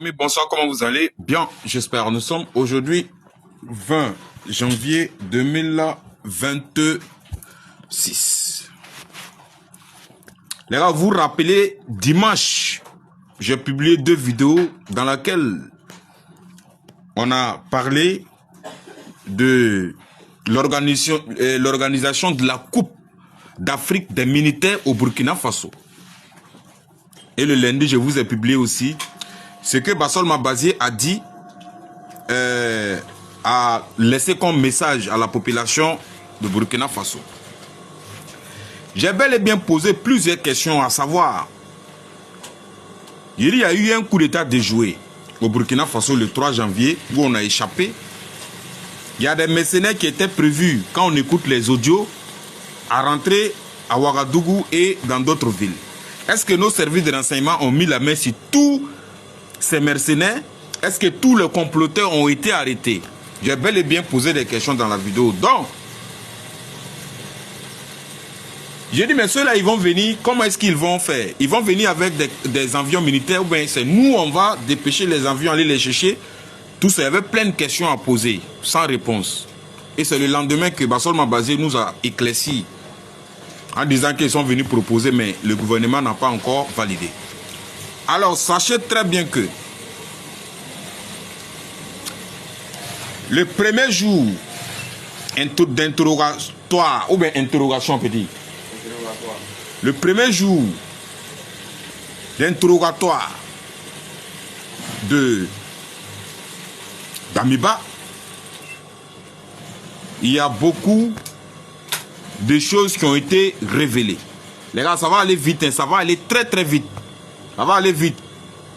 Mais bonsoir, comment vous allez? Bien, j'espère. Nous sommes aujourd'hui 20 janvier 2026. Les gars, vous rappelez, dimanche, j'ai publié 2 vidéos dans lesquelles on a parlé de l'organisation de la Coupe d'Afrique des militaires au Burkina Faso. Et le lundi, je vous ai publié aussi ce que Bassol Mabazier a dit, a laissé comme message à la population de Burkina Faso. J'ai bel et bien posé plusieurs questions, à savoir, il y a eu un coup d'état déjoué au Burkina Faso le 3 janvier où on a échappé. Il y a des mercenaires qui étaient prévus, quand on écoute les audios, à rentrer à Ouagadougou et dans d'autres villes. Est-ce que nos services de renseignement ont mis la main sur tous ces mercenaires? Est-ce que tous les comploteurs ont été arrêtés? J'ai bel et bien posé des questions dans la vidéo. Donc, j'ai dit, mais ceux-là, ils vont venir, comment est-ce qu'ils vont faire? Ils vont venir avec des avions militaires ou bien c'est nous, on va dépêcher les avions, aller les chercher? Tout ça, il y avait plein de questions à poser, sans réponse. Et c'est le lendemain que Bassol Mabazier nous a éclairci en disant qu'ils sont venus proposer, mais le gouvernement n'a pas encore validé. Alors, sachez très bien que le premier jour d'interrogatoire, ou bien interrogation, petit. Le premier jour d'interrogatoire d'Amiba, il y a beaucoup de choses qui ont été révélées. Les gars, ça va aller vite, hein, ça va aller très très vite. Ça va aller vite.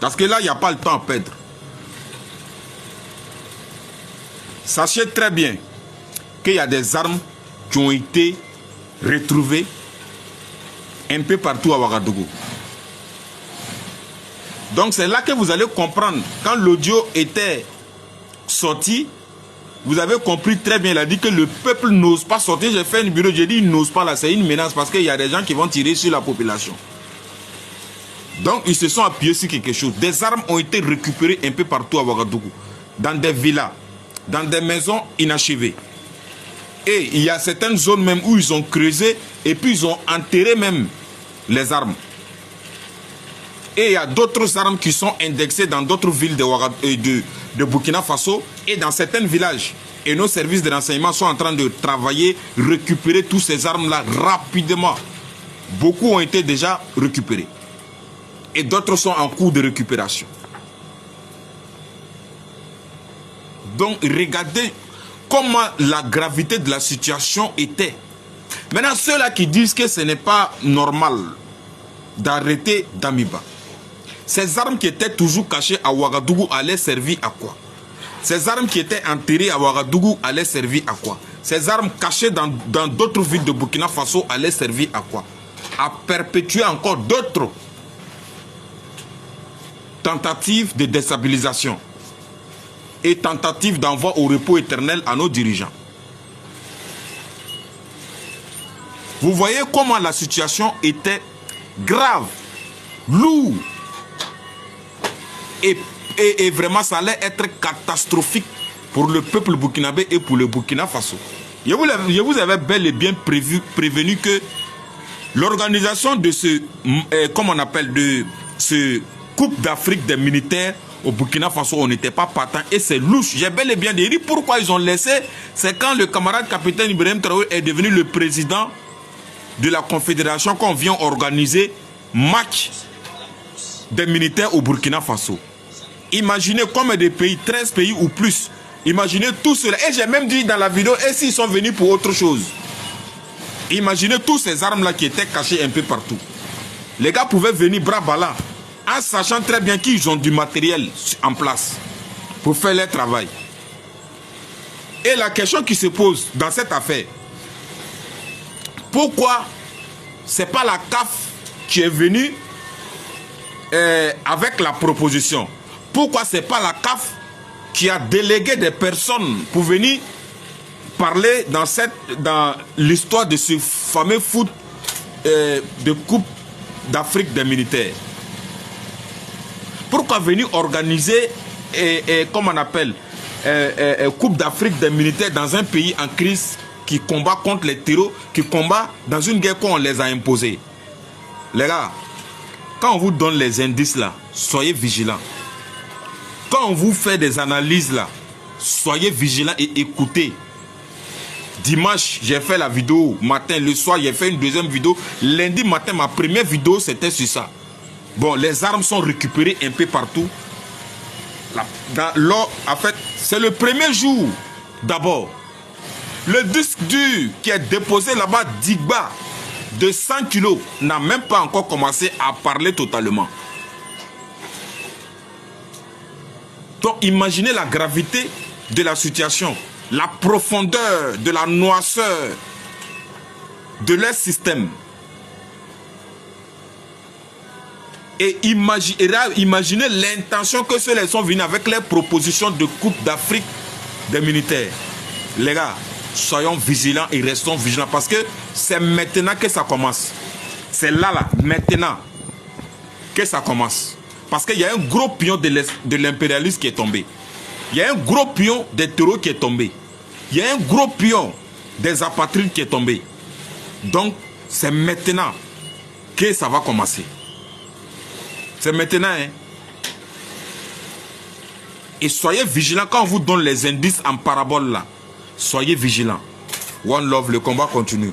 Parce que là, il n'y a pas le temps à perdre. Sachez très bien qu'il y a des armes qui ont été retrouvées un peu partout à Ouagadougou. Donc c'est là que vous allez comprendre. Quand l'audio était sorti, vous avez compris très bien. Il a dit que le peuple n'ose pas sortir. J'ai fait une vidéo, j'ai dit il n'ose pas là. C'est une menace parce qu'il y a des gens qui vont tirer sur la population. Donc ils se sont appuyés sur quelque chose. Des armes ont été récupérées un peu partout à Ouagadougou. Dans des villas, dans des maisons inachevées. Et il y a certaines zones même où ils ont creusé et puis ils ont enterré même les armes. Et il y a d'autres armes qui sont indexées dans d'autres villes de Burkina Faso et dans certains villages. Et nos services de renseignement sont en train de travailler, récupérer toutes ces armes-là rapidement. Beaucoup ont été déjà récupérées. Et d'autres sont en cours de récupération. Donc, regardez comment la gravité de la situation était. Maintenant, ceux-là qui disent que ce n'est pas normal d'arrêter Damiba, ces armes qui étaient toujours cachées à Ouagadougou allaient servir à quoi? Ces armes qui étaient enterrées à Ouagadougou allaient servir à quoi? Ces armes cachées dans d'autres villes de Burkina Faso allaient servir à quoi? À perpétuer encore d'autres tentatives de déstabilisation et tentatives d'envoi au repos éternel à nos dirigeants. Vous voyez comment la situation était grave, lourde. Et vraiment, ça allait être catastrophique pour le peuple burkinabé et pour le Burkina Faso. Je vous avais bel et bien prévenu que l'organisation de ce Coupe d'Afrique des militaires au Burkina Faso, on n'était pas partant et c'est louche. J'ai bel et bien dit pourquoi ils ont laissé. C'est quand le camarade capitaine Ibrahim Traoré est devenu le président de la confédération qu'on vient organiser match des militaires au Burkina Faso. Imaginez combien de pays, 13 pays ou plus. Imaginez tout cela. Et j'ai même dit dans la vidéo, et s'ils sont venus pour autre chose? Imaginez toutes ces armes-là qui étaient cachées un peu partout. Les gars pouvaient venir bras ballants, en sachant très bien qu'ils ont du matériel en place pour faire leur travail. Et la question qui se pose dans cette affaire, pourquoi ce n'est pas la CAF qui est venue avec la proposition? Pourquoi ce n'est pas la CAF qui a délégué des personnes pour venir parler dans l'histoire de ce fameux foot de Coupe d'Afrique des militaires? Pourquoi venir organiser, comme on appelle, Coupe d'Afrique des militaires dans un pays en crise qui combat contre les terroristes, qui combat dans une guerre qu'on les a imposée? Les gars, quand on vous donne les indices là, soyez vigilants. Quand on vous fait des analyses là, soyez vigilants et écoutez. Dimanche, j'ai fait la vidéo matin, le soir, j'ai fait une deuxième vidéo. Lundi matin, ma première vidéo, c'était sur ça. Bon, les armes sont récupérées un peu partout. En fait, c'est le premier jour. D'abord, le disque dur qui est déposé là-bas, Digba, de 100 kilos, n'a même pas encore commencé à parler totalement. Donc, imaginez la gravité de la situation, la profondeur de la noirceur de leur système. Et imaginez l'intention que ceux-là sont venus avec les propositions de Coupe d'Afrique des militaires. Les gars, soyons vigilants et restons vigilants parce que c'est maintenant que ça commence. C'est là, maintenant que ça commence. Parce qu'il y a un gros pion de l'impérialisme qui est tombé. Il y a un gros pion des terreaux qui est tombé. Il y a un gros pion des apatrides qui est tombé. Donc, c'est maintenant que ça va commencer. C'est maintenant, hein. Et soyez vigilants quand on vous donne les indices en parabole là. Soyez vigilants. One love, le combat continue.